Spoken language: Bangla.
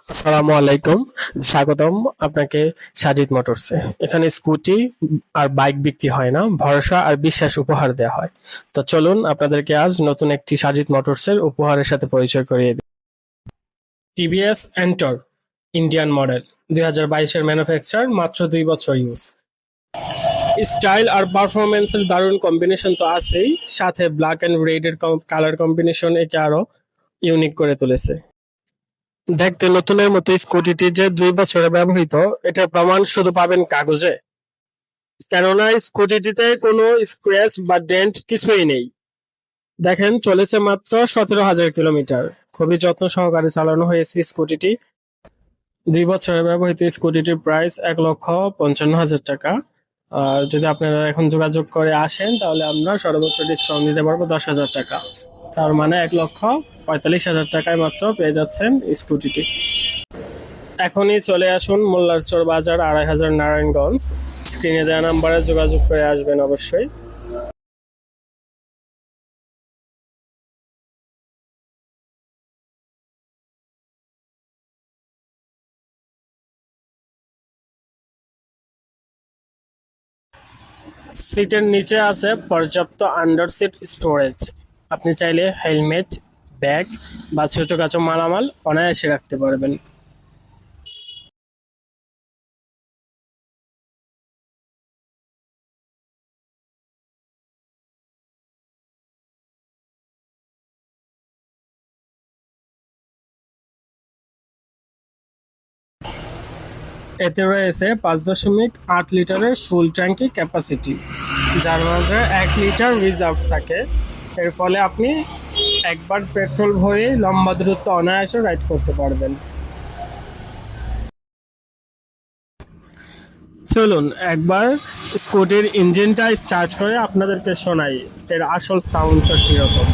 আসসালামু আলাইকুম। স্বাগতম আপনাকে সাজিদ মোটরসে। এখানে স্কুটি আর বাইক বিক্রি হয় না, ভরসা আর বিশ্বাস উপহার দেওয়া হয়। তো চলুন আপনাদেরকে আজ নতুন একটি সাজিদ মোটরসের উপহারের সাথে পরিচয় করিয়ে দিই। টিভিএস এন্টর ইন্ডিয়ান মডেল, 2022-এর ম্যানুফ্যাকচার, মাত্র 2 বছর ইউজ। স্টাইল আর পারফরমেন্সের দারুণ কম্বিনেশন তো আছেই, সাথে ব্ল্যাক অ্যান্ড রেড এর কালার কম্বিনেশন একে আরো ইউনিক করে তুলেছে। দেখতে নতুনের মতো স্কুটিটি যে 2 বছরে ব্যবহৃত, এটার প্রমাণ শুধু পাবেন কাগজে। কেননা স্কুটিটিতে কোনো স্ক্র্যাচ বা ডেন্ট কিছুই নেই। দেখেন, চলেছে মাত্র 17,000 কিলোমিটার। খুবই যত্ন সহকারে চালানো হয়েছে স্কুটিটি। 2 বছরে ব্যবহৃত স্কুটিটির প্রাইস 1,55,000 টাকা। আর যদি আপনারা এখন যোগাযোগ করে আসেন তাহলে আমরা সর্বোচ্চ ডিসকাউন্ট দিতে পারবো 10,000 টাকা। তার মানে 1,45,000 টাকায় মাত্র পেয়ে যাচ্ছেন স্কুটিটি। এখনই চলে আসুন মোল্লারচর বাজার, 2,500, নারায়ণগঞ্জ। স্ক্রিনে দেওয়া নাম্বারে যোগাযোগ করে আসবেন অবশ্যই। সিটের নিচে আছে পর্যাপ্ত আন্ডার সিট স্টোরেজ। আপনি চাইলে হেলমেট, ব্যাগ বা ছোটখাটো মালামাল অনায়াসে রাখতে পারবেন। এতে রয়েছে 5.8 লিটারের ফুল ট্যাঙ্কি ক্যাপাসিটি, যার মাঝে 1 লিটার রিজার্ভ থাকে। এর ফলে আপনি একবার পেট্রোল ভরে লম্বা দূরত্ব অনায়াসে রাইড করতে পারবেন। চলুন একবার স্কুটির ইঞ্জিনটা স্টার্ট করে আপনাদেরকে শোনাই এর আসল সাউন্ডটা কিরকম।